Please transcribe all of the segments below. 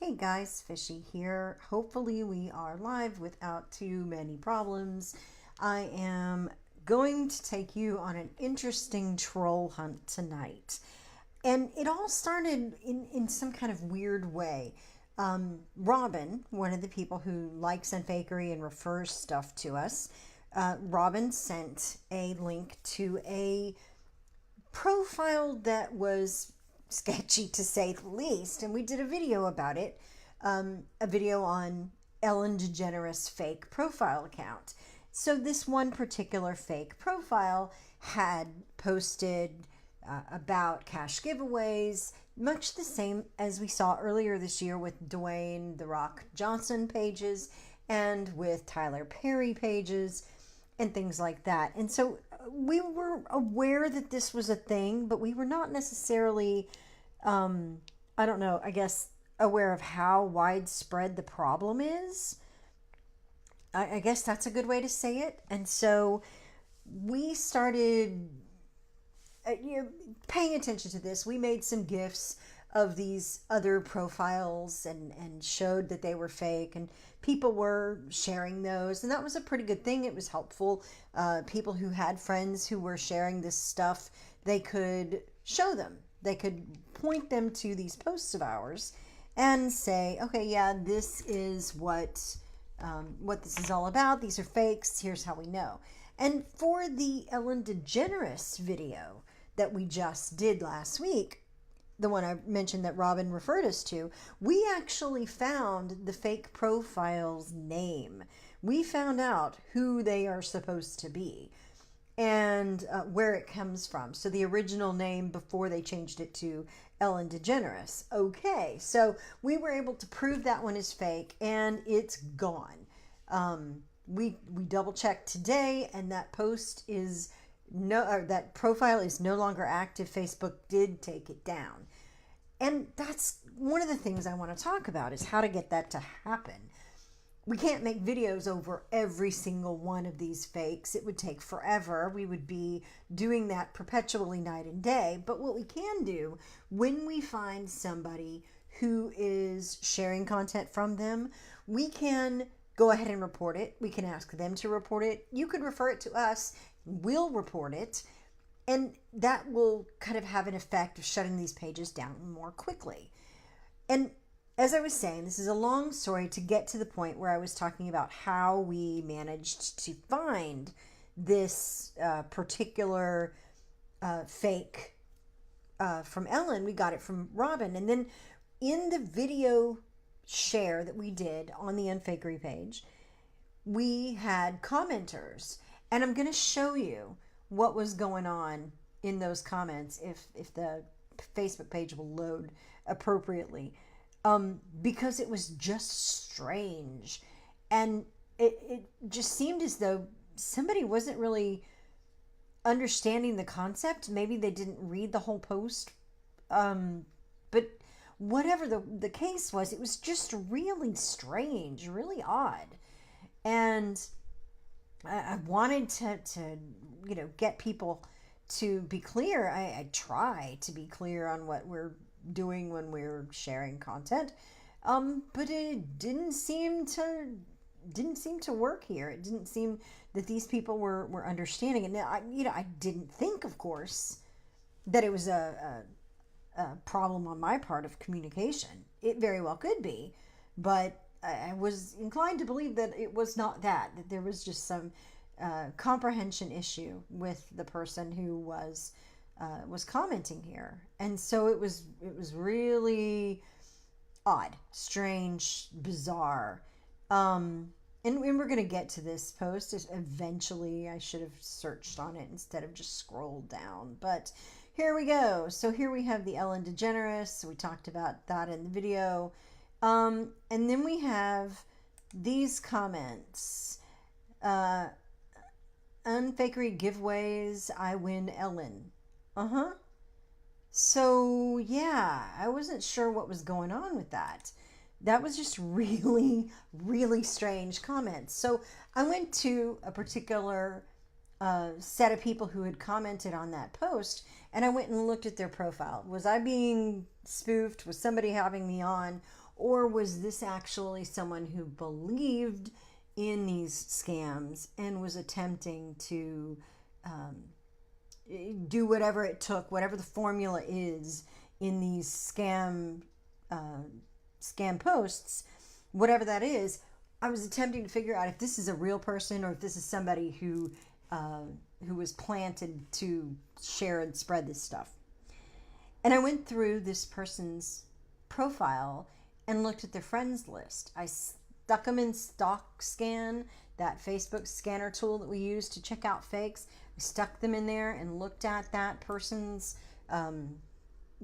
Hey guys, Fishy here. Hopefully we are live without too many problems. I am going to take you on an interesting troll hunt tonight. And it all started in some kind of weird way. Robin, one of the people who likes Unfakery and refers stuff to us, Robin sent a link to a profile that was sketchy to say the least, and we did a video about it, a video on Ellen DeGeneres fake profile account. So this one particular fake profile had posted about cash giveaways, much the same as we saw earlier this year with Dwayne "The Rock" Johnson pages and with Tyler Perry pages and things like that. And so we were aware that this was a thing, but we were not necessarily, I don't know, I guess, aware of how widespread the problem is. I guess that's a good way to say it. And so we started paying attention to this. We made some GIFs of these other profiles and showed that they were fake, and people were sharing those, and that was a pretty good thing. It was helpful. People who had friends who were sharing this stuff, they could show them. They could point them to these posts of ours and say, okay, yeah, this is what this is all about. These are fakes. Here's how we know. And for the Ellen DeGeneres video that we just did last week, the one I mentioned that Robin referred us to, we actually found the fake profile's name. We found out who they are supposed to be and where it comes from. So the original name before they changed it to Ellen DeGeneres. Okay, so we were able to prove that one is fake, and it's gone. We double checked today, and that post is that profile is no longer active. Facebook did take it down. And that's one of the things I want to talk about, is how to get that to happen. We can't make videos over every single one of these fakes. It would take forever. We would be doing that perpetually night and day. But what we can do, when we find somebody who is sharing content from them, we can go ahead and report it. We can ask them to report it. You could refer it to us. We'll report it. And that will kind of have an effect of shutting these pages down more quickly. And as I was saying, this is a long story to get to the point where I was talking about how we managed to find this particular fake from Ellen. We got it from Robin. And then in the video share that we did on the Unfakery page, we had commenters. And I'm going to show you what was going on in those comments if the Facebook page will load appropriately, because it was just strange, and it just seemed as though somebody wasn't really understanding the concept. Maybe they didn't read the whole post, but whatever the case was, it was just really strange, really odd. And I wanted to get people to be clear. I try to be clear on what we're doing when we're sharing content, but it didn't seem to work here. It didn't seem that these people were understanding it. Now, I didn't think, of course, that it was a problem on my part of communication. It very well could be, but I was inclined to believe that it was not that there was just some comprehension issue with the person who was commenting here. And so it was really odd, strange, bizarre. And we're going to get to this post eventually. I should have searched on it instead of just scrolled down, but here we go. So here we have the Ellen DeGeneres. We talked about that in the video. And then we have these comments. Unfakery giveaways, I win Ellen. So, yeah, I wasn't sure what was going on with that. That was just really, really strange comments. So I went to a particular set of people who had commented on that post, and I went and looked at their profile. Was I being spoofed? Was somebody having me on? Or was this actually someone who believed in these scams and was attempting to do whatever it took, whatever the formula is in these scam posts, whatever that is. I was attempting to figure out if this is a real person or if this is somebody who was planted to share and spread this stuff. And I went through this person's profile and looked at their friends list. I stuck them in StockScan, that Facebook scanner tool that we use to check out fakes. I stuck them in there and looked at that person's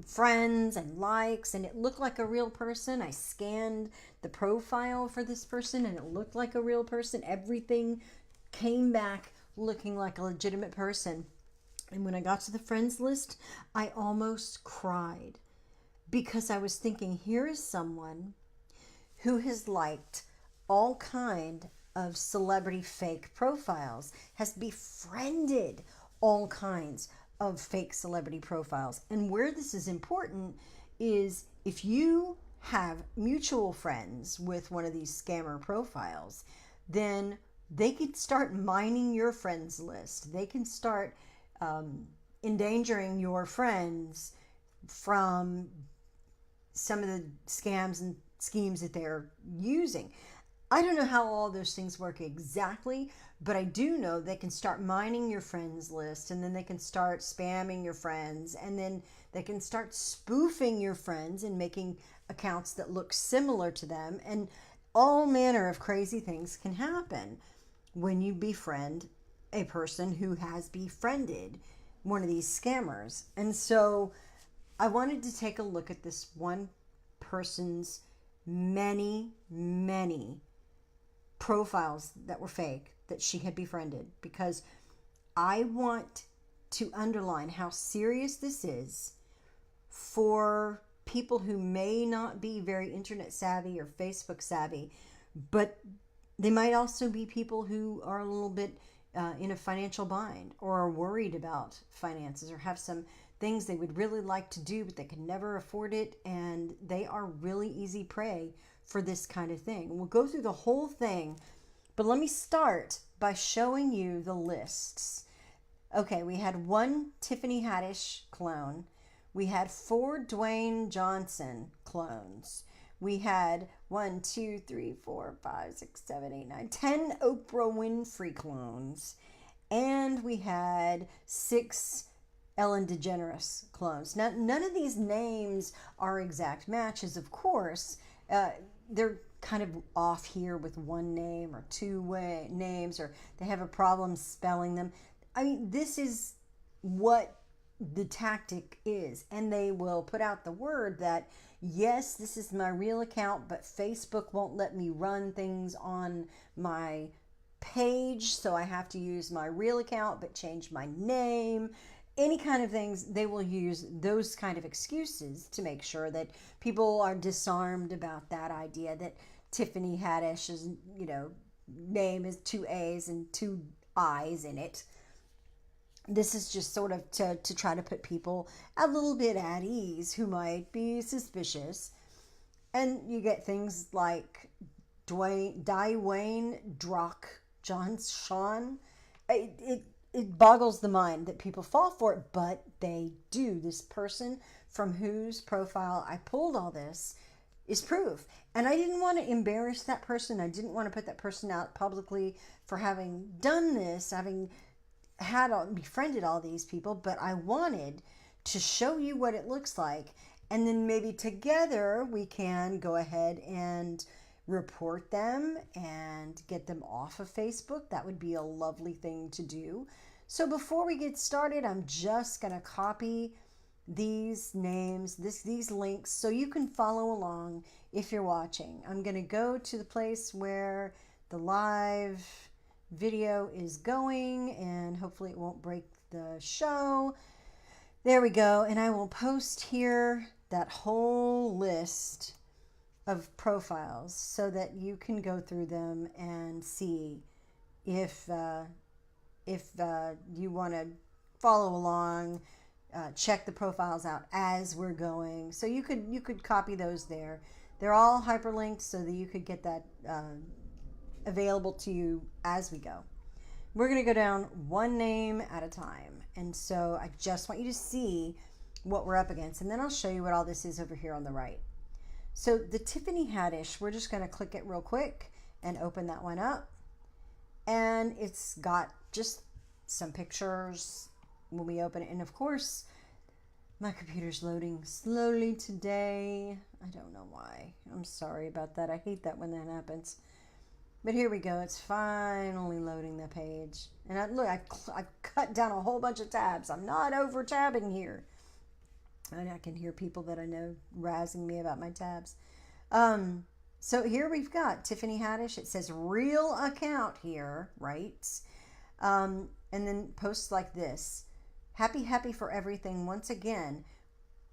friends and likes, and it looked like a real person. I scanned the profile for this person and it looked like a real person. Everything came back looking like a legitimate person. And when I got to the friends list, I almost cried because I was thinking, here is someone who has liked all kind of celebrity fake profiles, has befriended all kinds of fake celebrity profiles. And where this is important is if you have mutual friends with one of these scammer profiles, then they could start mining your friends list. They can start endangering your friends from some of the scams and schemes that they're using. I don't know how all those things work exactly, but I do know they can start mining your friends list, and then they can start spamming your friends, and then they can start spoofing your friends and making accounts that look similar to them, and all manner of crazy things can happen when you befriend a person who has befriended one of these scammers. And so I wanted to take a look at this one person's many profiles that were fake that she had befriended, because I want to underline how serious this is for people who may not be very internet savvy or Facebook savvy, but they might also be people who are a little bit in a financial bind, or are worried about finances, or have some things they would really like to do but they can never afford it, and they are really easy prey for this kind of thing. We'll go through the whole thing, but let me start by showing you the lists. Okay, we had one Tiffany Haddish clone. We had 4 Dwayne Johnson clones. We had 1, 2, 3, 4, 5, 6, 7, 8, 9, 10 Oprah Winfrey clones. And we had 6 Ellen DeGeneres clones. Now, none of these names are exact matches, of course. They're kind of off here with one name or 2 names, or they have a problem spelling them. I mean, this is what the tactic is, and they will put out the word that, yes, this is my real account, but Facebook won't let me run things on my page, so I have to use my real account but change my name. Any kind of things, they will use those kind of excuses to make sure that people are disarmed about that idea that Tiffany Haddish's, name is 2 A's and 2 I's in it. This is just sort of to try to put people a little bit at ease who might be suspicious. And you get things like Dwayne Drock Johnson. It boggles the mind that people fall for it, but they do. This person from whose profile I pulled all this is proof. And I didn't want to embarrass that person. I didn't want to put that person out publicly for having done this, having befriended all these people, but I wanted to show you what it looks like, and then maybe together we can go ahead and report them and get them off of Facebook. That would be a lovely thing to do. So before we get started, I'm just going to copy these names, these links, so you can follow along if you're watching. I'm going to go to the place where the live video is going, and hopefully it won't break the show. There we go. And I will post here that whole list of profiles so that you can go through them and see if you want to follow along, check the profiles out as we're going. So you could copy those there. They're all hyperlinked so that you could get that available to you as we go. We're going to go down one name at a time. And so I just want you to see what we're up against. And then I'll show you what all this is over here on the right. So the Tiffany Haddish, we're just going to click it real quick and open that one up. And it's got just some pictures when we open it. And of course, my computer's loading slowly today. I don't know why. I'm sorry about that. I hate that when that happens. But here we go. It's finally loading the page. And look, I cut down a whole bunch of tabs. I'm not over tabbing here. And I can hear people that I know razzing me about my tabs. So here we've got Tiffany Haddish. It says real account here, right? And then posts like this. Happy for everything. Once again,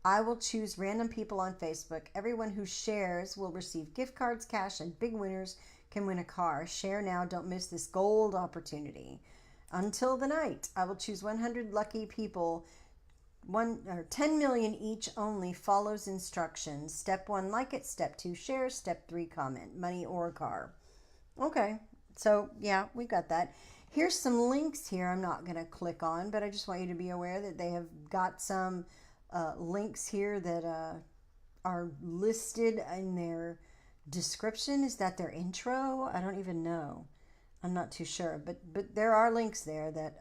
I will choose random people on Facebook. Everyone who shares will receive gift cards, cash, and big winners can win a car. Share now. Don't miss this gold opportunity. Until the night, I will choose 100 lucky people. 10 million each only. Follows instructions. Step 1, like it. Step 2, share. Step 3, comment. Money or a car. Okay. So, yeah, we got that. Here's some links here I'm not going to click on, but I just want you to be aware that they have got some links here that are listed in their description. Is that their intro? I don't even know. I'm not too sure, but there are links there that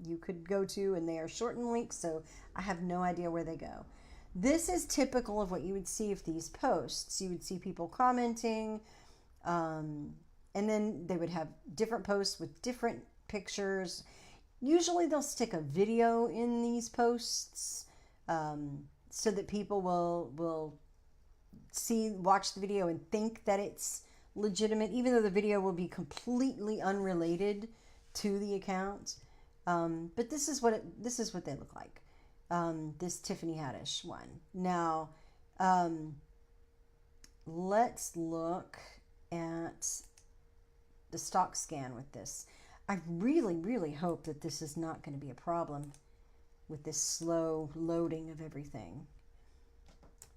you could go to, and they are shortened links, so I have no idea where they go. This is typical of what you would see if these posts. You would see people commenting, and then they would have different posts with different pictures. Usually they'll stick a video in these posts so that people will watch the video and think that it's legitimate, even though the video will be completely unrelated to the account. But this is what they look like. This Tiffany Haddish one. Now, let's look at the stock scan with this. I really hope that this is not going to be a problem with this slow loading of everything.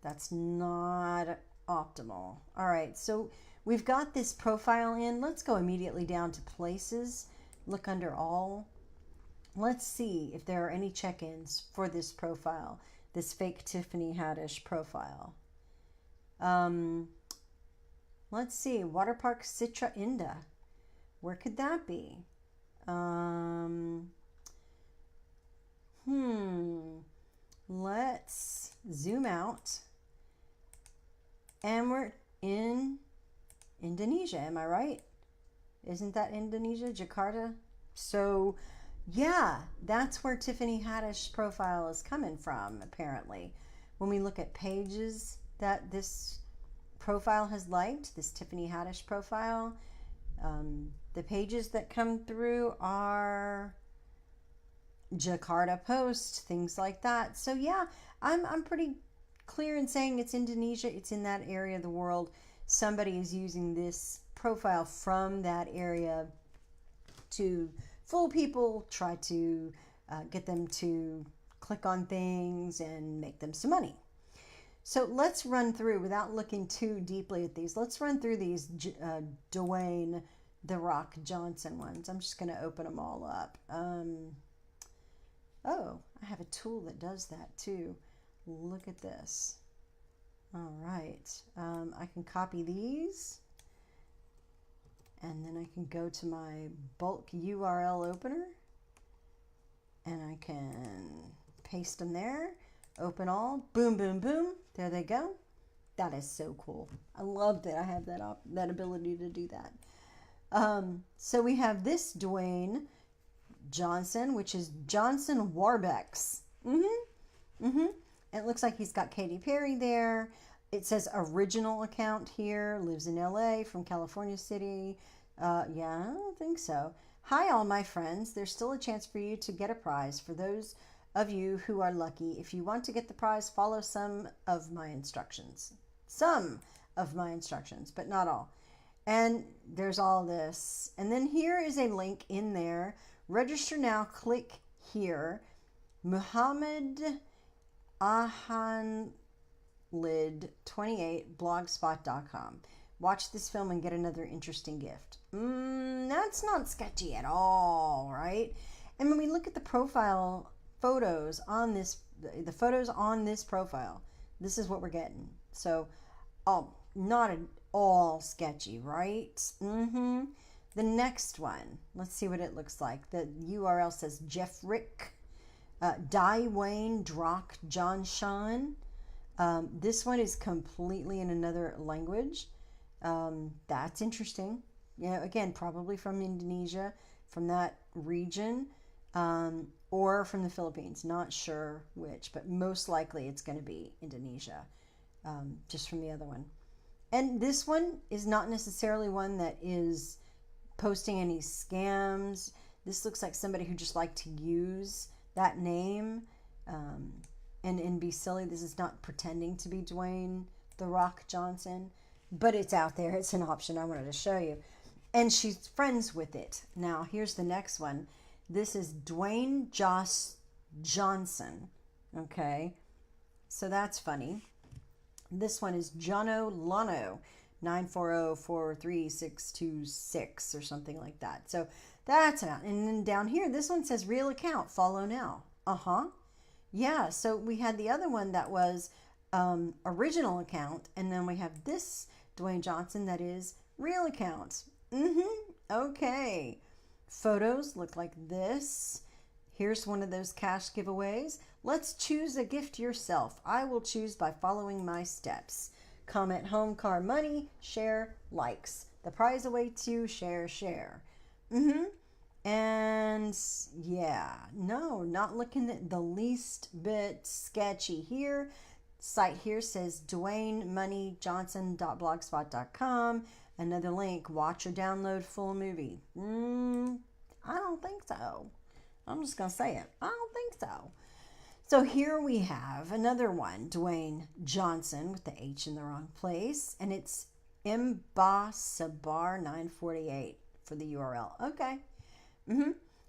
That's not optimal. All right, so we've got this profile in. Let's go immediately down to places. Look under all. Let's see if there are any check-ins for this profile, this fake Tiffany Haddish profile. Let's see, Water Park Citra Inda. Where could that be? Let's zoom out. And we're in Indonesia, am I right? Isn't that Indonesia, Jakarta? So, yeah, that's where Tiffany Haddish profile is coming from, apparently. When we look at pages that this profile has liked, this Tiffany Haddish profile, the pages that come through are Jakarta Post, things like that. So yeah, I'm pretty clear in saying it's Indonesia. It's in that area of the world. Somebody is using this profile from that area to fool people, try to get them to click on things and make them some money. So let's run through, without looking too deeply at these, let's run through these Dwayne "The Rock" Johnson ones. I'm just going to open them all up. Oh, I have a tool that does that too. Look at this. All right. I can copy these, and then I can go to my bulk URL opener, and I can paste them there. Open all. Boom, boom, boom. There they go. That is so cool. I love that I have that ability to do that. So we have this Dwayne Johnson, which is Johnson Warbeck's. It looks like he's got Katy Perry there. It says original account here. Lives in LA, from California City. Yeah, I don't think so. Hi, all my friends. There's still a chance for you to get a prize. For those of you who are lucky, if you want to get the prize, follow some of my instructions. Some of my instructions, but not all. And there's all this. And then here is a link in there. Register now. Click here. Muhammad Ahan lid28blogspot.com. Watch this film and get another interesting gift. That's not sketchy at all, right? And when we look at the profile photos on this, the photos on this profile, this is what we're getting. So, not at all sketchy, right? The next one, let's see what it looks like. The URL says Jeff Rick, Wayne Drock John Sean. This one is completely in another language. That's interesting. Again, probably from Indonesia, from that region, or from the Philippines. Not sure which, but most likely it's going to be Indonesia, just from the other one. And this one is not necessarily one that is posting any scams. This looks like somebody who just liked to use that name and be silly. This is not pretending to be Dwayne The Rock Johnson, but it's out there. It's an option I wanted to show you. And she's friends with it. Now, here's the next one. This is Dwayne Josh Johnson. Okay, so that's funny. This one is Jono Lano, 940-43626 or something like that. So that's out. And then down here, this one says real account, follow now. Yeah, so we had the other one that was original account, and then we have this Dwayne Johnson that is real account. Okay. Photos look like this. Here's one of those cash giveaways. Let's choose a gift yourself. I will choose by following my steps. Comment home, car, money, share, likes. The prize awaits you, share. And yeah, no, not looking at the least bit sketchy here. Site here says DwayneMoneyJohnson.blogspot.com. Another link, watch or download full movie. I don't think so. I'm just going to say it. I don't think so. So here we have another one, Dwayne Johnson with the H in the wrong place. And it's Mbasabar948 for the URL. Okay.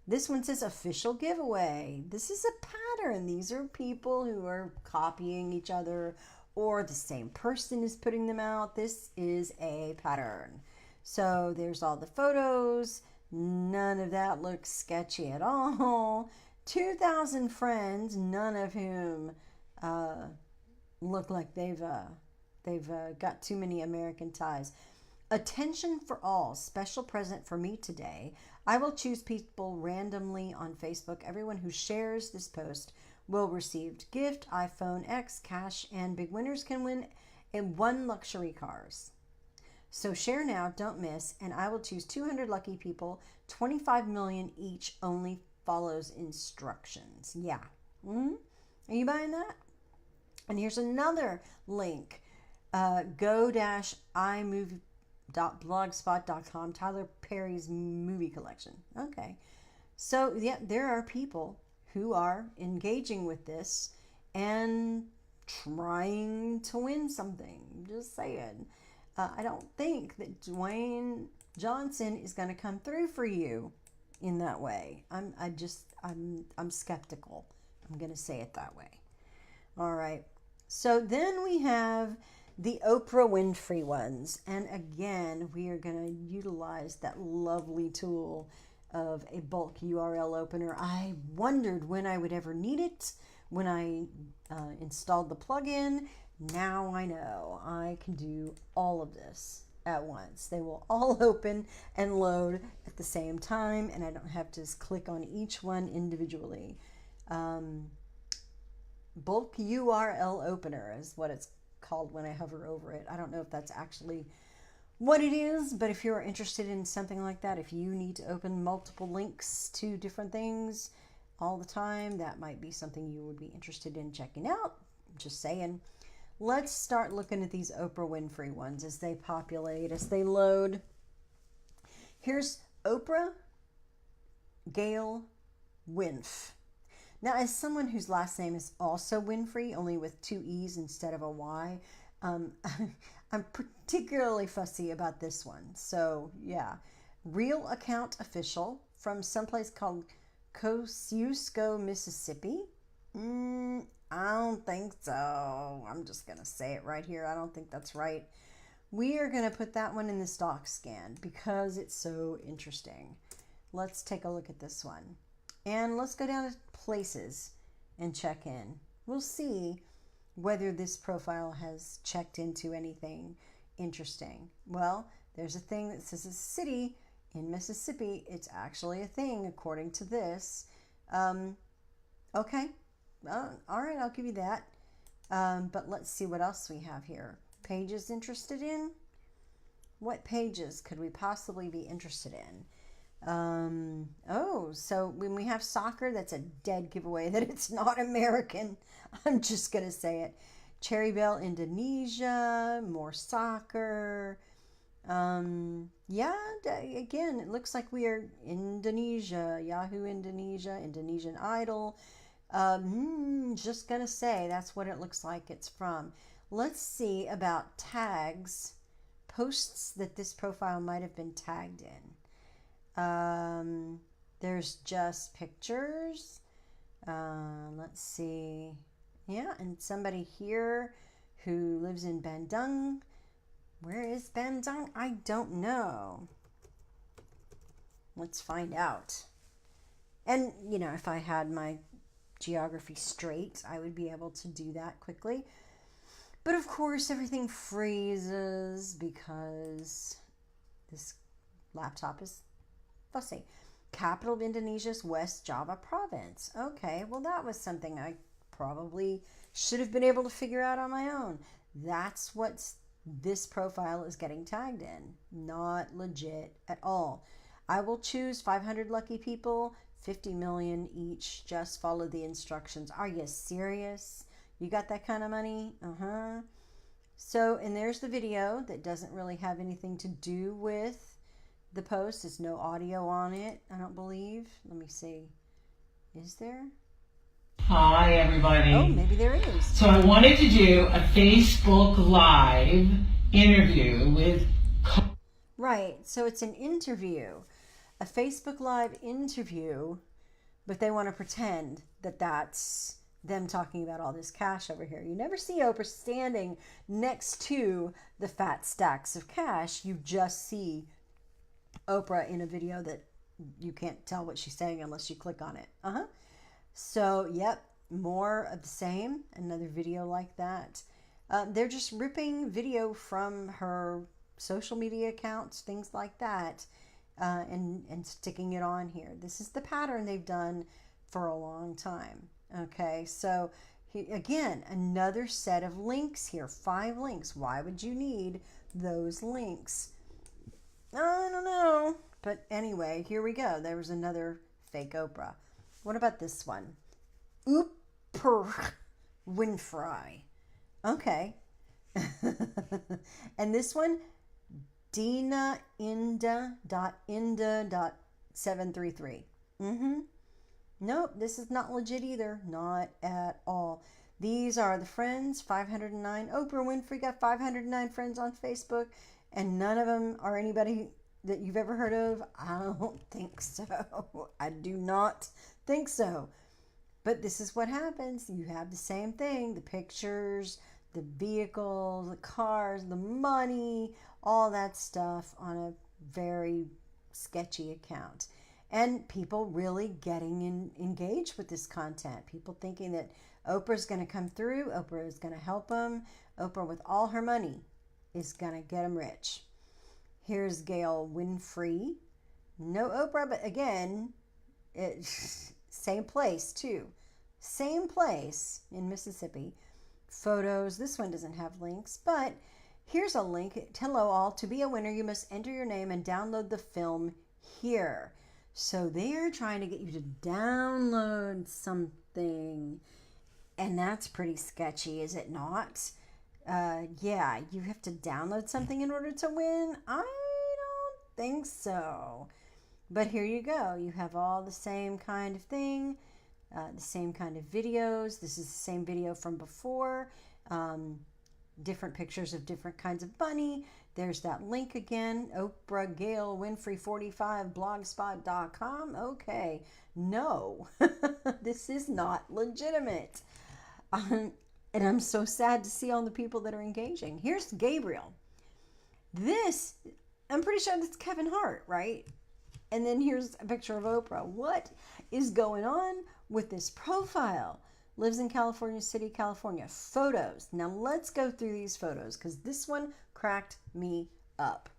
This one says official giveaway. This is a pattern. These are people who are copying each other, or the same person is putting them out. This is a pattern. So there's all the photos. None of that looks sketchy at all. 2,000 friends, none of whom look like they've got too many American ties. Attention for all. Special present for me today. I will choose people randomly on Facebook. Everyone who shares this post will receive gift, iPhone X, cash, and big winners can win one luxury cars. So share now, don't miss, and I will choose 200 lucky people. 25 million each, only follows instructions. Yeah. Are you buying that? And here's another link. go-imovie.blogspot.com, Tyler Perry's movie collection. Okay. So, yeah, there are people who are engaging with this and trying to win something. Just saying. I don't think that Dwayne Johnson is going to come through for you in that way. I'm skeptical. I'm going to say it that way. All right. So then we have the Oprah Winfrey ones. And again, we are going to utilize that lovely tool of a bulk URL opener. I wondered when I would ever need it when I installed the plugin. Now I know I can do all of this at once. They will all open and load at the same time, and I don't have to just click on each one individually. Bulk URL opener is what it's called when I hover over it. I don't know if that's actually what it is, but if you're interested in something like that, if you need to open multiple links to different things all the time, that might be something you would be interested in checking out. Just saying. Let's start looking at these Oprah Winfrey ones as they populate, as they load. Here's Oprah Gail Winf. Now, as someone whose last name is also Winfrey, only with 2 E's instead of a Y, I'm particularly fussy about this one. So, yeah. Real account official from someplace called Kosciuszko, Mississippi. I don't think so. I'm just going to say it right here. I don't think that's right. We are going to put that one in the stock scan because it's so interesting. Let's take a look at this one. And let's go down to places and check in. We'll see whether this profile has checked into anything interesting. Well, there's a thing that says a city in Mississippi. It's actually a thing according to this. Okay. All right, I'll give you that. But let's see what else we have here. Pages interested in? What pages could we possibly be interested in? So when we have soccer, that's a dead giveaway that it's not American. I'm just going to say it. Cherry Bell, Indonesia, more soccer. Yeah, again, it looks like we are Indonesia, Yahoo Indonesia, Indonesian Idol. Just going to say that's what it looks like it's from. Let's see about tags, posts that this profile might have been tagged in. There's just pictures. Let's see. Yeah, and somebody here who lives in Bandung. Where is Bandung? I don't know. Let's find out. And, you know, if I had my geography straight, I would be able to do that quickly. But of course, everything freezes because this laptop is fussy. Capital of Indonesia's West Java province. Okay, well, that was something I probably should have been able to figure out on my own. That's what this profile is getting tagged in. Not legit at all. I will choose 500 lucky people, 50 million each. Just follow the instructions. Are you serious? You got that kind of money? So, and there's the video that doesn't really have anything to do with the post. There's no audio on it, I don't believe. Let me see. Is there? Hi, everybody. Oh, maybe there is. So I wanted to do a Facebook Live interview with... Right, so it's an interview. A Facebook Live interview, but they want to pretend that that's them talking about all this cash over here. You never see Oprah standing next to the fat stacks of cash. You just see Oprah in a video that you can't tell what she's saying unless you click on it. So, yep, more of the same. Another video like that. They're just ripping video from her social media accounts, things like that, and sticking it on here. This is the pattern they've done for a long time. Okay, so again, another set of links here. 5 links. Why would you need those links? I don't know. But anyway, here we go. There was another fake Oprah. What about this one? Oprah Winfrey. Okay. And this one, dinainda.inda.733. Nope, this is not legit either. Not at all. These are the friends, 509. Oprah Winfrey got 509 friends on Facebook, and none of them are anybody that you've ever heard of. I don't think so. I do not think so. But this is what happens. You have the same thing. The pictures, the vehicles, the cars, the money, all that stuff on a very sketchy account. And people really getting engaged with this content. People thinking that Oprah's going to come through. Oprah is going to help them. Oprah, with all her money, is going to get them rich. Here's Gail Winfrey. No Oprah, but again, same place too. Same place in Mississippi. Photos. This one doesn't have links, but here's a link. Hello all. To be a winner, you must enter your name and download the film here. So they're trying to get you to download something. And that's pretty sketchy, is it not? Yeah, you have to download something in order to win? I don't think so. But here you go. You have all the same kind of thing, the same kind of videos. This is the same video from before. different pictures of different kinds of bunny. There's that link again, Oprah Gail Winfrey 45 blogspot.com. Okay, no, this is not legitimate. And I'm so sad to see all the people that are engaging. Here's Gabriel. This, I'm pretty sure that's Kevin Hart, right? And then here's a picture of Oprah. What is going on with this profile? Lives in California City, California. Photos. Now let's go through these photos because this one cracked me up.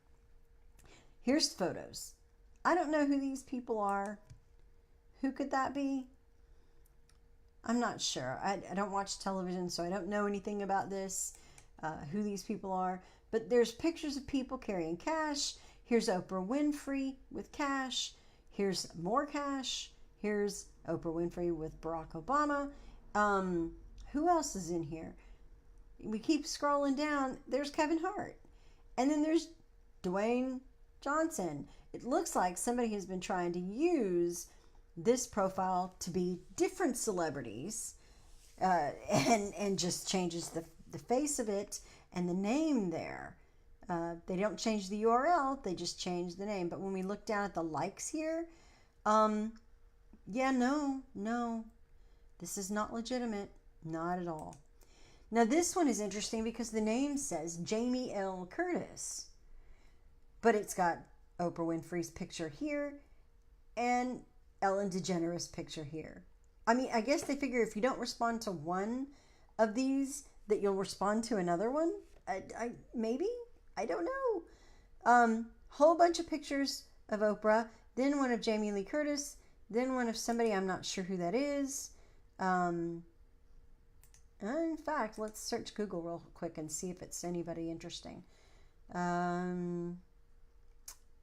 Here's photos. I don't know who these people are. Who could that be? I'm not sure. I don't watch television, so I don't know anything about this, who these people are. But there's pictures of people carrying cash. Here's Oprah Winfrey with cash. Here's more cash. Here's Oprah Winfrey with Barack Obama. Who else is in here? We keep scrolling down. There's Kevin Hart. And then there's Dwayne Johnson. It looks like somebody has been trying to use this profile to be different celebrities and just changes the face of it and the name there. They don't change the URL, they just change the name. But when we look down at the likes here, yeah, no, this is not legitimate, not at all. Now this one is interesting because the name says Jamie L. Curtis, but it's got Oprah Winfrey's picture here and Ellen DeGeneres picture here. I mean, I guess they figure if you don't respond to one of these, that you'll respond to another one. Maybe, I don't know. Whole bunch of pictures of Oprah, then one of Jamie Lee Curtis, then one of somebody I'm not sure who that is. In fact, let's search Google real quick and see if it's anybody interesting. No,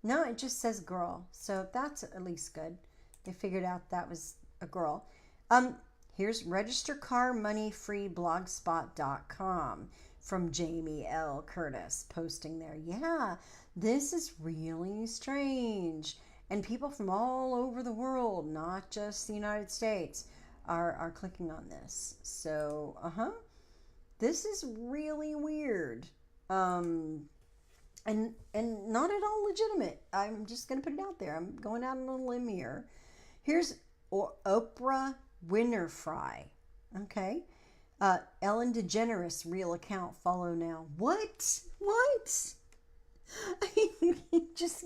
it just says girl, so that's at least good. They figured out that was a girl. Here's registercarmoneyfreeblogspot.com from Jamie L. Curtis posting there. Yeah, this is really strange. And people from all over the world, not just the United States, are clicking on this. So, this is really weird. And not at all legitimate. I'm just going to put it out there. I'm going out on a limb here. Here's Oprah Winfrey. Okay. Ellen DeGeneres real account. Follow now. What? Just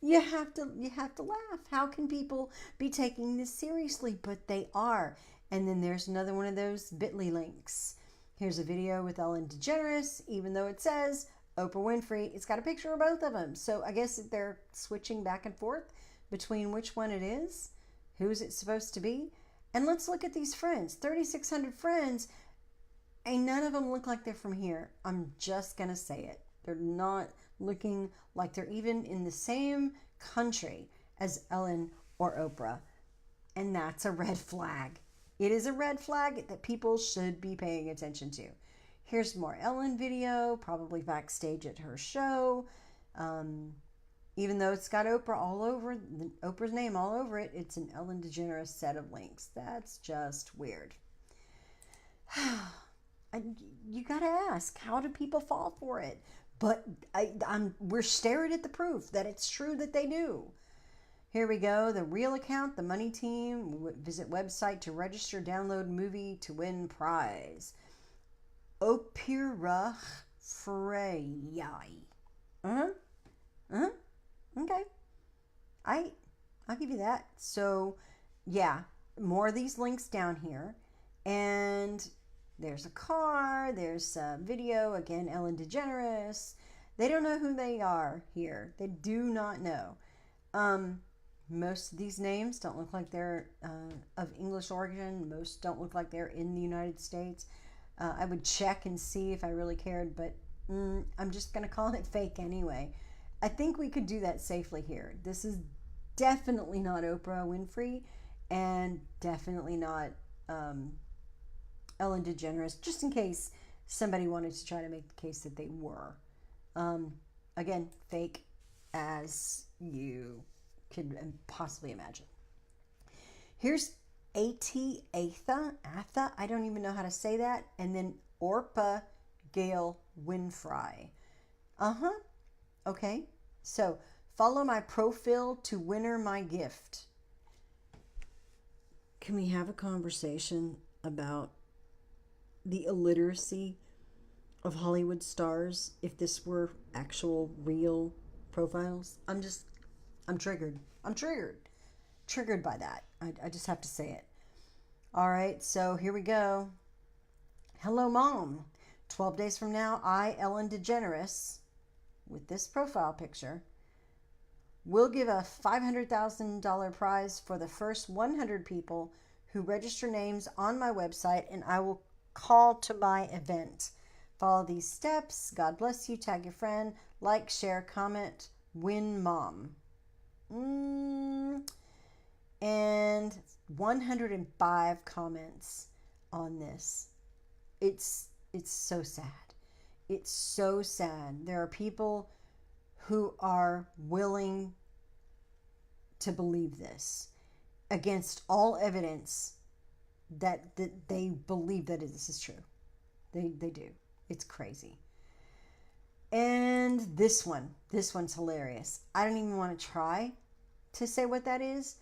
you have to laugh. How can people be taking this seriously? But they are. And then there's another one of those bit.ly links. Here's a video with Ellen DeGeneres, even though it says Oprah Winfrey. It's got a picture of both of them. So I guess they're switching back and forth between which one it is. Who's it supposed to be? And let's look at these friends. 3,600 friends. And none of them look like they're from here. I'm just going to say it. They're not looking like they're even in the same country as Ellen or Oprah. And that's a red flag. It is a red flag that people should be paying attention to. Here's more Ellen video, probably backstage at her show. Even though it's got Oprah all over, Oprah's name all over it, it's an Ellen DeGeneres set of links. That's just weird. You gotta ask, how do people fall for it? But we're staring at the proof that it's true that they do. Here we go. The real account, the money team. Visit website to register, download movie to win prize. Oprah Frey. Okay. I'll give you that. So, yeah, more of these links down here. And there's a car, there's a video, again, Ellen DeGeneres. They don't know who they are here. They do not know. Most of these names don't look like they're of English origin. Most don't look like they're in the United States. I would check and see if I really cared, but I'm just going to call it fake anyway. I think we could do that safely here. This is definitely not Oprah Winfrey and definitely not Ellen DeGeneres, just in case somebody wanted to try to make the case that they were. Again, fake as you could possibly imagine. Here's Atha, I don't even know how to say that, and then Orpah Gail Winfrey. Okay. So follow my profile to winner my gift. Can we have a conversation about the illiteracy of Hollywood stars if this were actual real profiles? I'm triggered. Triggered by that. I just have to say it. All right, so here we go. Hello, Mom. 12 days from now, I, Ellen DeGeneres, with this profile picture, will give a $500,000 prize for the first 100 people who register names on my website, and I will call to my event. Follow these steps. God bless you. Tag your friend. Like, share, comment. Win, Mom. And 105 comments on this. It's so sad. It's so sad. There are people who are willing to believe this against all evidence that they believe that this is true. They do. It's crazy. And this one's hilarious. I don't even want to try to say what that is.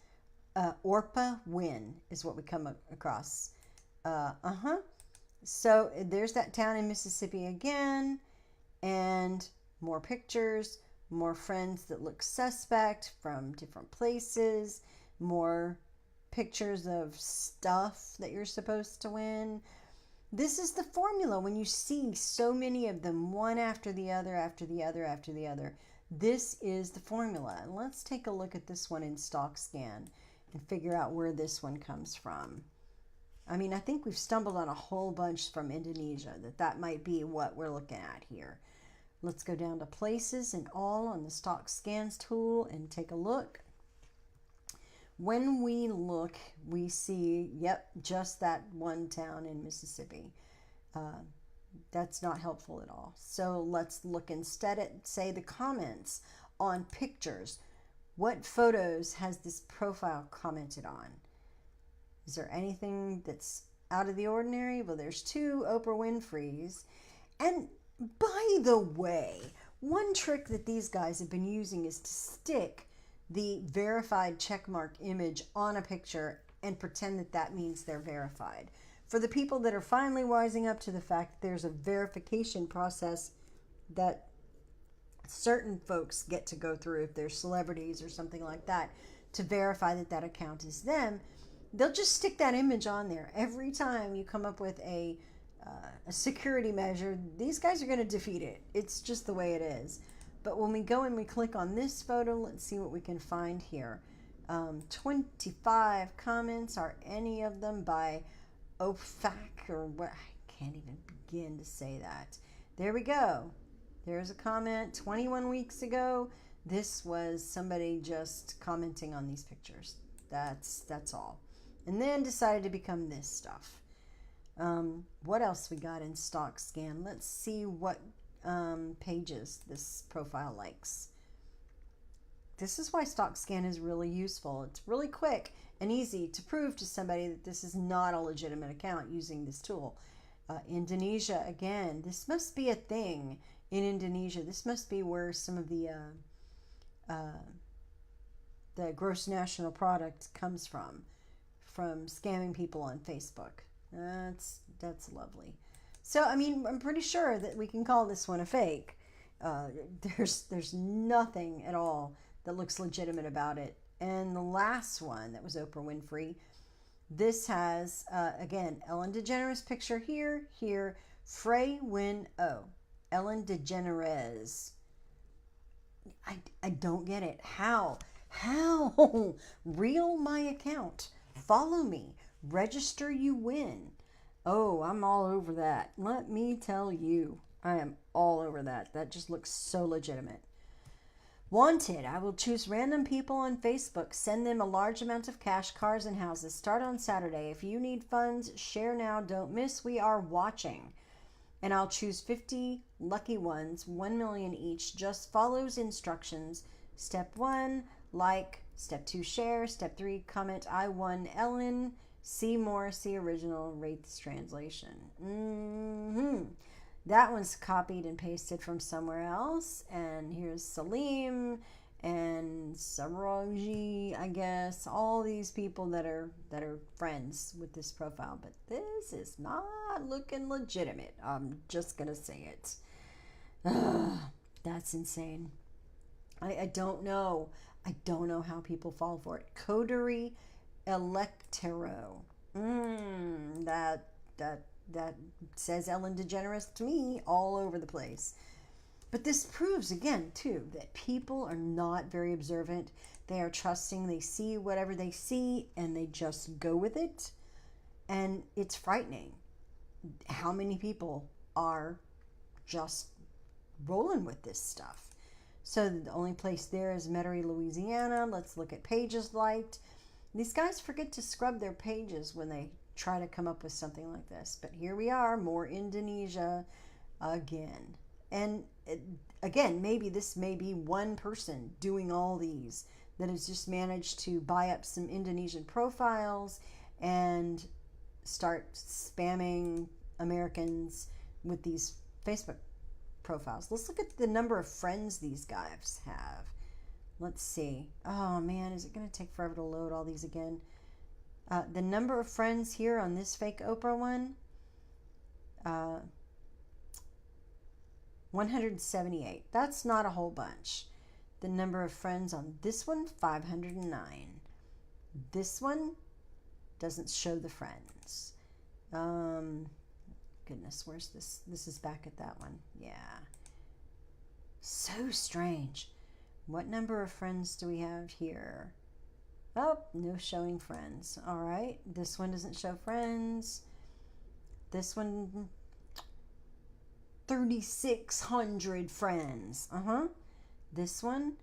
Orpa Win is what we come across. So there's that town in Mississippi again, and more pictures, more friends that look suspect from different places, more pictures of stuff that you're supposed to win. This is the formula when you see so many of them, one after the other, after the other, after the other. This is the formula. And let's take a look at this one in StockScan and figure out where this one comes from. I mean, I think we've stumbled on a whole bunch from Indonesia that might be what we're looking at here. Let's go down to places and all on the StockScans tool and take a look. When we look, we see, yep, just that one town in Mississippi. That's not helpful at all. So let's look instead at, say, the comments on pictures. What photos has this profile commented on? Is there anything that's out of the ordinary? Well, there's 2 Oprah Winfrey's. And by the way, one trick that these guys have been using is to stick the verified checkmark image on a picture and pretend that means they're verified. For the people that are finally wising up to the fact that there's a verification process that certain folks get to go through if they're celebrities or something like that to verify that account is them, they'll just stick that image on there. Every time you come up with a security measure, these guys are going to defeat it. It's just the way it is. But when we go and we click on this photo, let's see what we can find here. 25 comments. Are any of them by OFAC or what? I can't even begin to say that. There we go. There's a comment 21 weeks ago. This was somebody just commenting on these pictures. That's all. And then decided to become this stuff. What else we got in StockScan? Let's see what pages this profile likes. This is why StockScan is really useful. It's really quick and easy to prove to somebody that this is not a legitimate account using this tool. Indonesia, again, this must be a thing in Indonesia. This must be where some of the gross national product comes from scamming people on Facebook. That's lovely. So, I mean, I'm pretty sure that we can call this one a fake. There's nothing at all that looks legitimate about it. And the last one, that was Oprah Winfrey. This has, again, Ellen DeGeneres picture here, Frey Win O. Ellen DeGeneres. I don't get it. How? Reel my account. Follow me. Register, you win. Oh, I'm all over that. Let me tell you, I am all over that. That just looks so legitimate. Wanted. I will choose random people on Facebook. Send them a large amount of cash, cars, and houses. Start on Saturday. If you need funds, share now. Don't miss. We are watching. And I'll choose 50 lucky ones, 1 million each. Just follows instructions. Step 1, like. Step 2, share. Step 3, comment. I won Ellen. See more, see original, rate this translation. That one's copied and pasted from somewhere else. And here's Salim and Saraji, I guess. All these people that are friends with this profile. But this is not looking legitimate. I'm just going to say it. That's insane. I don't know. I don't know how people fall for it. Coterie Electero. That says Ellen DeGeneres to me all over the place. But this proves again too that people are not very observant. They are trusting. They see whatever they see and they just go with it. And it's frightening how many people are just rolling with this stuff. So the only place there is Metairie, Louisiana. Let's look at pages liked. These guys forget to scrub their pages when they try to come up with something like this. But here we are, more Indonesia again. And again, maybe this may be one person doing all these that has just managed to buy up some Indonesian profiles and start spamming Americans with these Facebook profiles. Let's look at the number of friends these guys have. Let's see. Oh man, is it going to take forever to load all these again? The number of friends here on this fake Oprah one, 178. That's not a whole bunch. The number of friends on this one, 509. This one doesn't show the friends. Goodness, where's this? This is back at that one. Yeah. So strange. What number of friends do we have here? Oh, no showing friends. All right. This one doesn't show friends. This one, 3,600 friends. This one,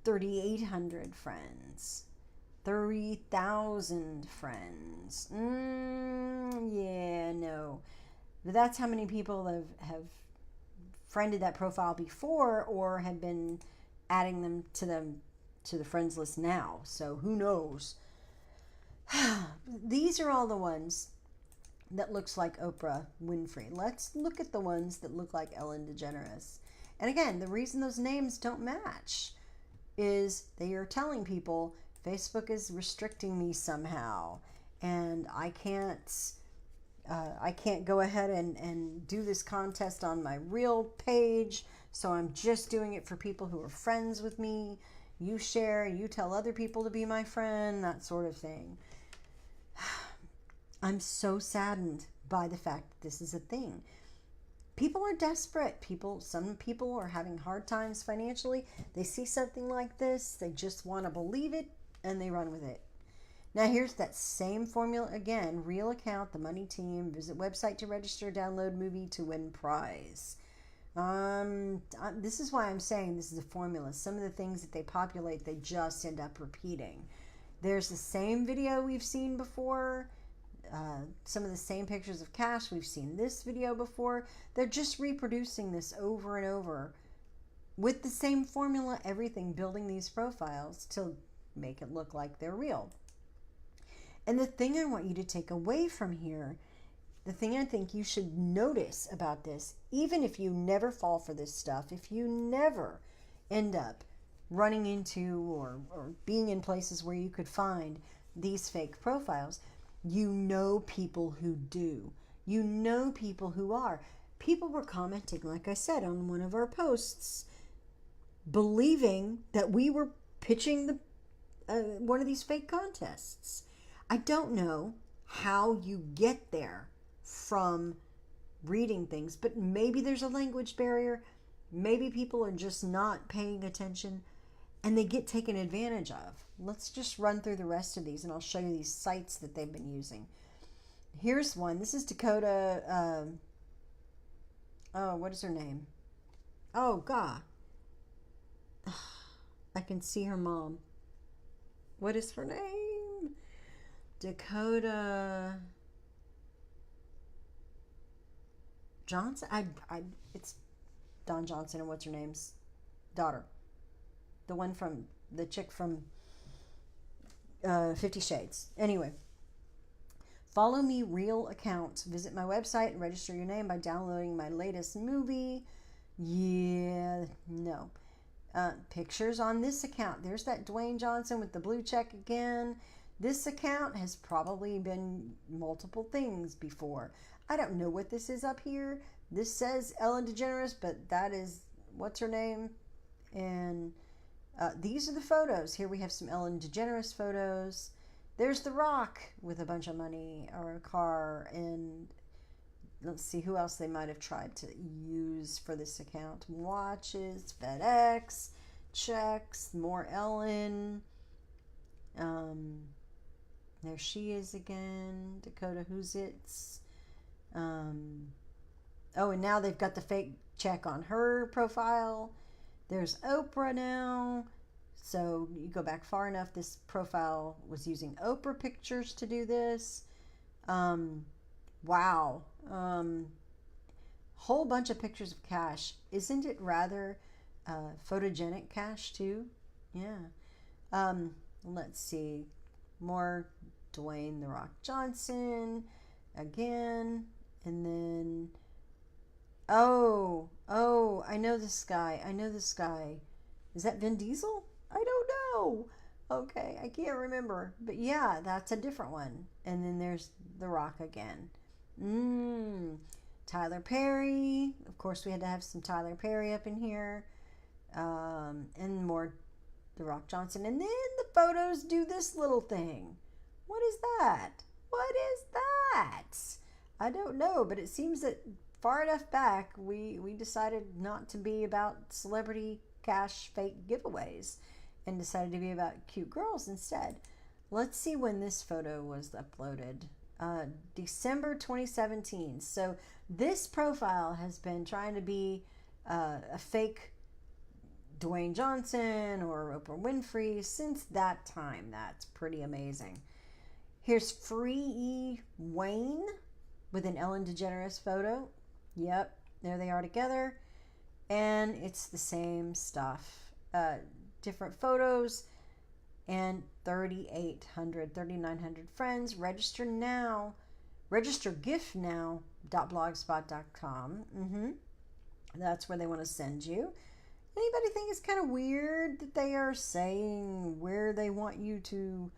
3,800 friends. 30,000 friends. Yeah, no. But that's how many people have friended that profile before or have been adding them to the friends list now. So who knows? These are all the ones that looks like Oprah Winfrey. Let's look at the ones that look like Ellen DeGeneres. And again, the reason those names don't match is they are telling people Facebook is restricting me somehow, and I can't go ahead and do this contest on my real page, so I'm just doing it for people who are friends with me. You share, you tell other people to be my friend, that sort of thing. I'm so saddened by the fact that this is a thing. People are desperate. Some people are having hard times financially. They see something like this, they just want to believe it, and they run with it. Now here's that same formula again. Real account, the money team, visit website to register, download movie to win prize. This is why I'm saying this is a formula. Some of the things that they populate, they just end up repeating. There's the same video we've seen before. Some of the same pictures of cash. We've seen this video before. They're just reproducing this over and over with the same formula, everything, building these profiles to make it look like they're real. And the thing I want you to take away from here, the thing I think you should notice about this, even if you never fall for this stuff, if you never end up running into or being in places where you could find these fake profiles, you know people who do. You know people who are. People were commenting, like I said, on one of our posts, believing that we were pitching one of these fake contests. I don't know how you get there from reading things, but maybe there's a language barrier. Maybe people are just not paying attention and they get taken advantage of. Let's just run through the rest of these and I'll show you these sites that they've been using. Here's one. This is Dakota. What is her name? Oh, God. I can see her mom. What is her name? Dakota Johnson. It's Don Johnson and what's her name's daughter, the chick from 50 Shades. Anyway, Follow me real account. Visit my website and register your name by downloading my latest movie. Yeah, no. Pictures on this account. There's that Dwayne Johnson with the blue check again. This account has probably been multiple things before. I don't know what this is up here. This says Ellen DeGeneres, but that is, what's her name? And these are the photos. Here we have some Ellen DeGeneres photos. There's The Rock with a bunch of money or a car. And let's see who else they might have tried to use for this account. Watches, FedEx, checks, more Ellen. There she is again, Dakota Who's-Its. Oh, and now they've got the fake check on her profile. There's Oprah now. So you go back far enough, this profile was using Oprah pictures to do this. Wow. Whole bunch of pictures of cash. Isn't it rather photogenic cash too? Yeah. Let's see. More Dwayne "The Rock" Johnson again. And then, oh, I know this guy. Is that Vin Diesel? I don't know. Okay, I can't remember. But yeah, that's a different one. And then there's The Rock again. Tyler Perry. Of course, we had to have some Tyler Perry up in here. And more The Rock Johnson. And then the photos do this little thing. What is that? I don't know, but it seems that far enough back, we decided not to be about celebrity cash fake giveaways and decided to be about cute girls instead. Let's see when this photo was uploaded. December 2017. So this profile has been trying to be a fake Dwayne Johnson or Oprah Winfrey since that time. That's pretty amazing. Here's Free Wayne with an Ellen DeGeneres photo. Yep, there they are together. And it's the same stuff. Different photos and 3,900 friends. Register now. Register gift now.blogspot.com. That's where they want to send you. Anybody think it's kind of weird that they are saying where they want you to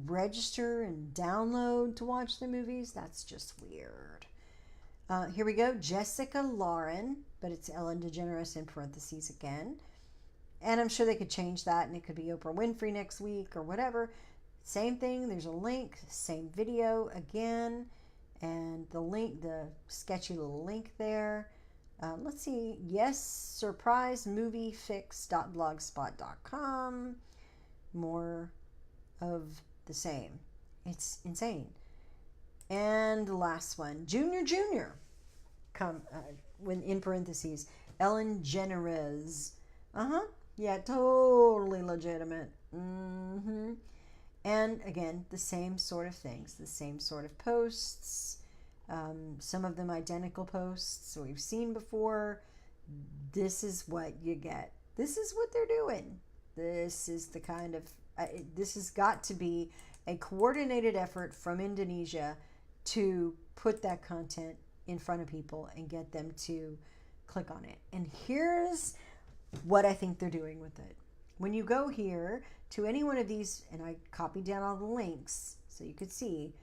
register and download to watch the movies? That's just weird. Here we go. Jessica Lauren, but it's Ellen DeGeneres in parentheses again. And I'm sure they could change that and it could be Oprah Winfrey next week or whatever. Same thing. There's a link. Same video again. And the link, the sketchy little link there. Let's see. Yes, surprisemoviefix.blogspot.com. More of the same. It's insane. And the last one, Junior. When in parentheses, Ellen DeGeneres. Yeah, totally legitimate. And again, the same sort of things, the same sort of posts. Some of them identical posts we've seen before. This is what you get. This is what they're doing. This is the kind of, this has got to be a coordinated effort from Indonesia to put that content in front of people and get them to click on it. And here's what I think they're doing with it. When you go here to any one of these, and I copied down all the links so you could see,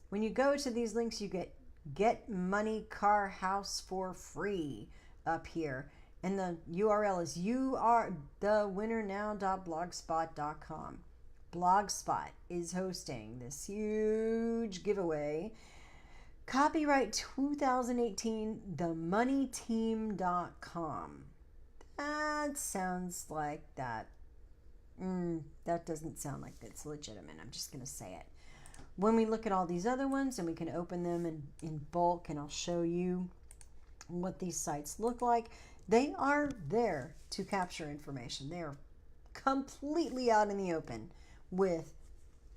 when you go to these links, you get money, car, house for free up here. And the URL is youarethewinnernow.blogspot.com. Blogspot is hosting this huge giveaway. Copyright 2018, themoneyteam.com. That sounds like that. That doesn't sound like it's legitimate. I'm just going to say it. When we look at all these other ones, and we can open them in bulk, and I'll show you what these sites look like. They are there to capture information. They are completely out in the open with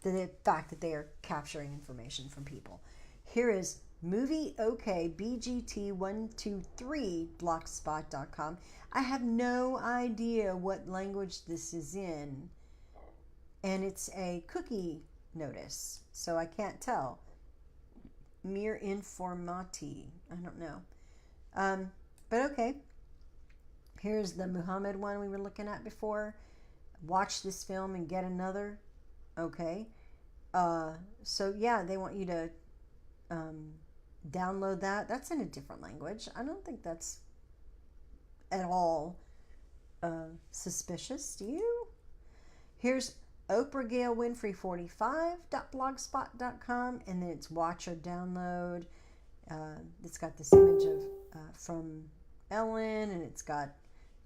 the fact that they are capturing information from people. Here is Movie OK BGT123 blogspot.com. I have no idea what language this is in, and it's a cookie notice, so I can't tell. mere informati. I don't know. But okay. Here's the Muhammad one we were looking at before. Watch this film and get another. Okay. So yeah, they want you to download that. That's in a different language. I don't think that's at all suspicious. Do you? Here's Oprah Gail Winfrey 45.blogspot.com, and then it's watch or download. It's got this image of from Ellen, and it's got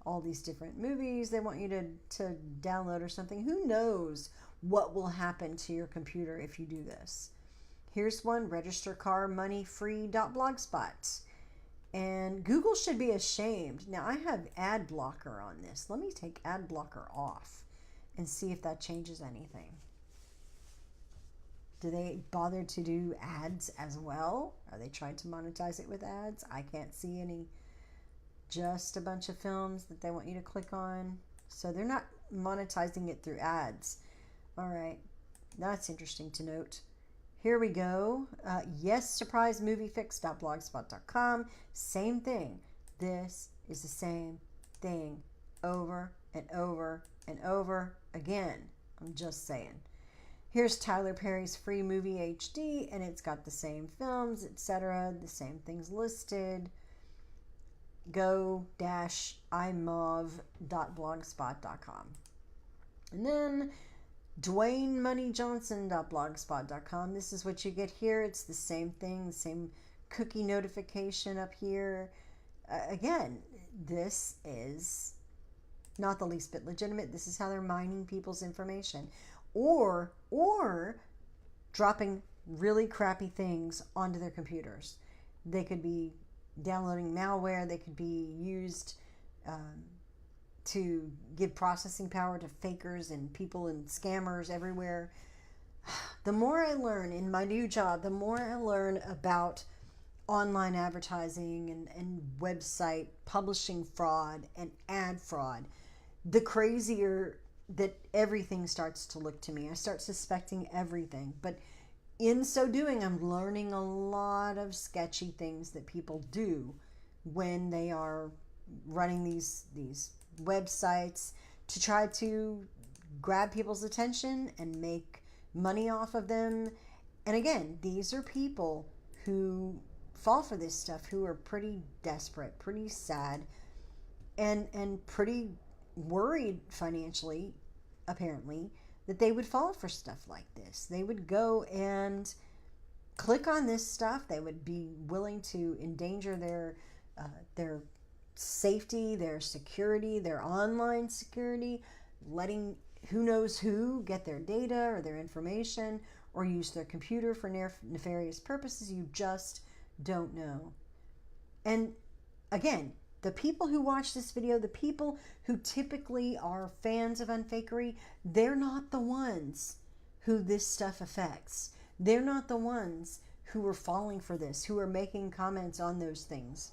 all these different movies they want you to download or something. Who knows what will happen to your computer if you do this? Here's one, registercarmoneyfree.blogspot. And Google should be ashamed. Now, I have ad blocker on this. Let me take ad blocker off and see if that changes anything. Do they bother to do ads as well? Are they trying to monetize it with ads? I can't see any. Just a bunch of films that they want you to click on. So they're not monetizing it through ads. All right. That's interesting to note. Here we go. Yes, surprisemoviefix.blogspot.com. Same thing. This is the same thing over and over and over again. I'm just saying. Here's Tyler Perry's Free Movie HD, and it's got the same films, etc. The same things listed. go-imov.blogspot.com. And then DwayneMoneyJohnson.blogspot.com. This is what you get here. It's the same thing, the same cookie notification up here. Again, this is not the least bit legitimate. This is how they're mining people's information. Or dropping really crappy things onto their computers. They could be downloading malware. They could be used to give processing power to fakers and people and scammers everywhere. The more I learn in my new job, the more I learn about online advertising and website publishing fraud and ad fraud, the crazier that everything starts to look to me. I start suspecting everything. But in so doing, I'm learning a lot of sketchy things that people do when they are running these websites to try to grab people's attention and make money off of them. And again, these are people who fall for this stuff, who are pretty desperate, pretty sad, and pretty worried financially, apparently, that they would fall for stuff like this. They would go and click on this stuff. They would be willing to endanger their safety, their security, their online security, letting who knows who get their data or their information or use their computer for nefarious purposes. You just don't know. And again, the people who watch this video, the people who typically are fans of unfakery, they're not the ones who this stuff affects. They're not the ones who are falling for this, who are making comments on those things.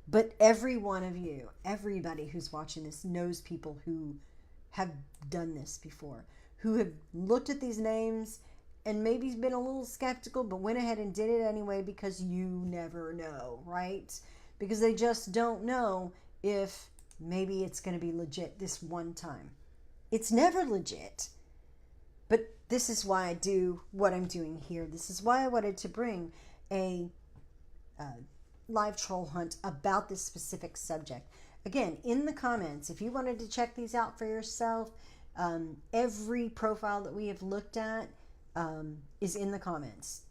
But every one of you, everybody who's watching this knows people who have done this before, who have looked at these names and maybe been a little skeptical, but went ahead and did it anyway because you never know, right? Because they just don't know if maybe it's going to be legit this one time. It's never legit. But this is why I do what I'm doing here. This is why I wanted to bring a live troll hunt about this specific subject. Again, in the comments, if you wanted to check these out for yourself, every profile that we have looked at is in the comments,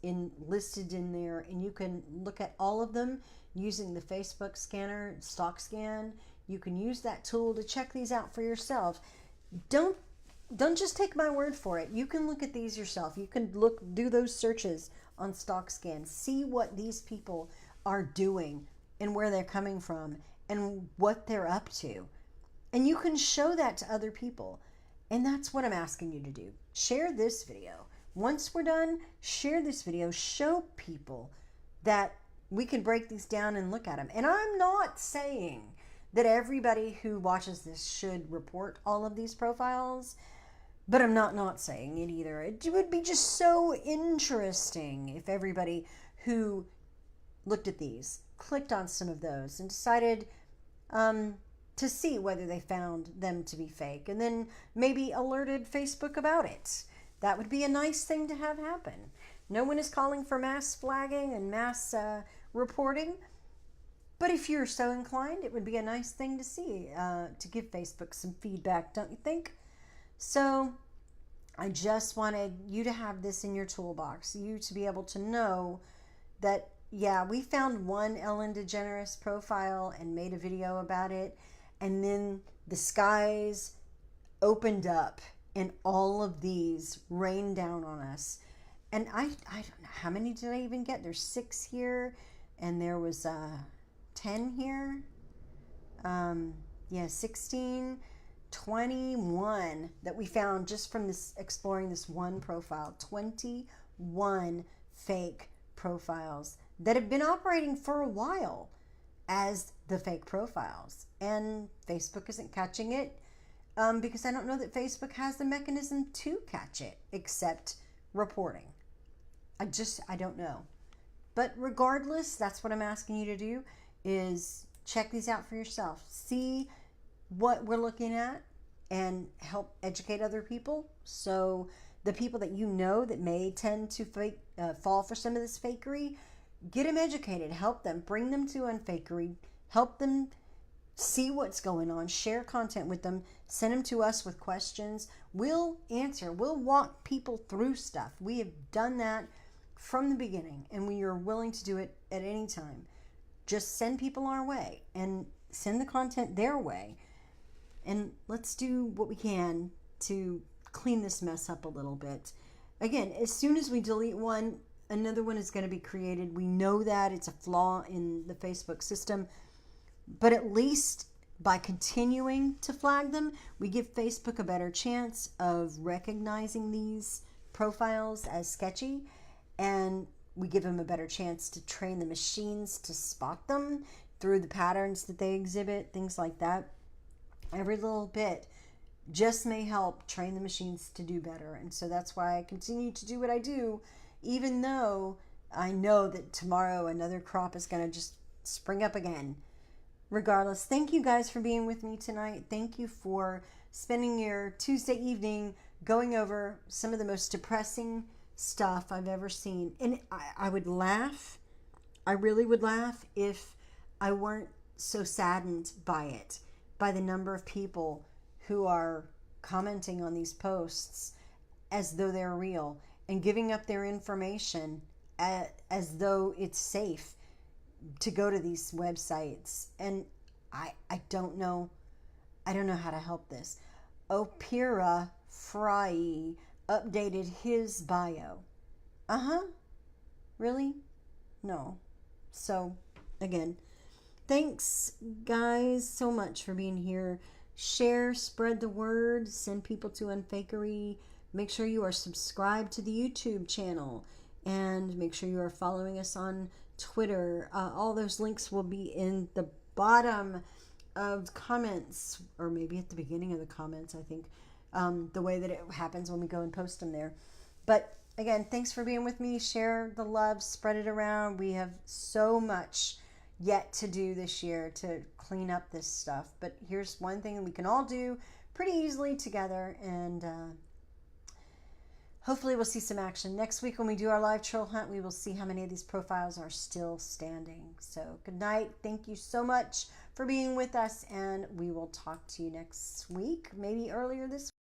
listed in there, and you can look at all of them using the Facebook scanner, Stock Scan. You can use that tool to check these out for yourself. Don't just take my word for it. You can look at these yourself. You can do those searches on Stock Scan. See what these people are doing and where they're coming from and what they're up to. And you can show that to other people. And that's what I'm asking you to do. Share this video. Once we're done, share this video. Show people that we can break these down and look at them. And I'm not saying that everybody who watches this should report all of these profiles, But I'm not saying it either. It would be just so interesting if everybody who looked at these clicked on some of those and decided to see whether they found them to be fake, and then maybe alerted Facebook about it. That would be a nice thing to have happen. No one is calling for mass flagging and mass reporting, but if you're so inclined, it would be a nice thing to see, to give Facebook some feedback, don't you think? So I just wanted you to have this in your toolbox, you to be able to know that, yeah, we found one Ellen DeGeneres profile and made a video about it, and then the skies opened up and all of these rained down on us. And I don't know, how many did I even get? There's 6 here, and there was 10 here. Yeah, 16, 21 that we found just from this, exploring this one profile. 21 fake profiles that have been operating for a while as the fake profiles, and Facebook isn't catching it, because I don't know that Facebook has the mechanism to catch it except reporting. I don't know. But regardless, that's what I'm asking you to do, is check these out for yourself. See what we're looking at and help educate other people. So the people that you know that may tend to fall for some of this fakery, get them educated, help them, bring them to unfakery, help them see what's going on, share content with them, send them to us with questions. We'll answer, we'll walk people through stuff. We have done that from the beginning, and we are willing to do it at any time. Just send people our way and send the content their way, and let's do what we can to clean this mess up a little bit. Again, as soon as we delete one, another one is going to be created. We know that it's a flaw in the Facebook system, but at least by continuing to flag them, we give Facebook a better chance of recognizing these profiles as sketchy, and we give them a better chance to train the machines to spot them through the patterns that they exhibit, things like that. Every little bit just may help train the machines to do better. And so that's why I continue to do what I do, even though I know that tomorrow another crop is going to just spring up again. Regardless, thank you guys for being with me tonight. Thank you for spending your Tuesday evening going over some of the most depressing stuff I've ever seen. And I would laugh, I really would laugh, if I weren't so saddened by it, by the number of people who are commenting on these posts as though they're real and giving up their information as though it's safe to go to these websites. And I don't know how to help this. Opera Fry updated his bio. Really? No. So again, thanks guys so much for being here. Share, spread the word, send people to Unfakery. Make sure you are subscribed to the YouTube channel, and make sure you are following us on Twitter. All those links will be in the bottom of comments, or maybe at the beginning of the comments, I think, the way that it happens when we go and post them there. But again, thanks for being with me. Share the love, spread it around. We have so much yet to do this year to clean up this stuff, but here's one thing that we can all do pretty easily together, and hopefully we'll see some action. Next week when we do our live troll hunt, we will see how many of these profiles are still standing. So good night. Thank you so much for being with us, and we will talk to you next week, maybe earlier this week.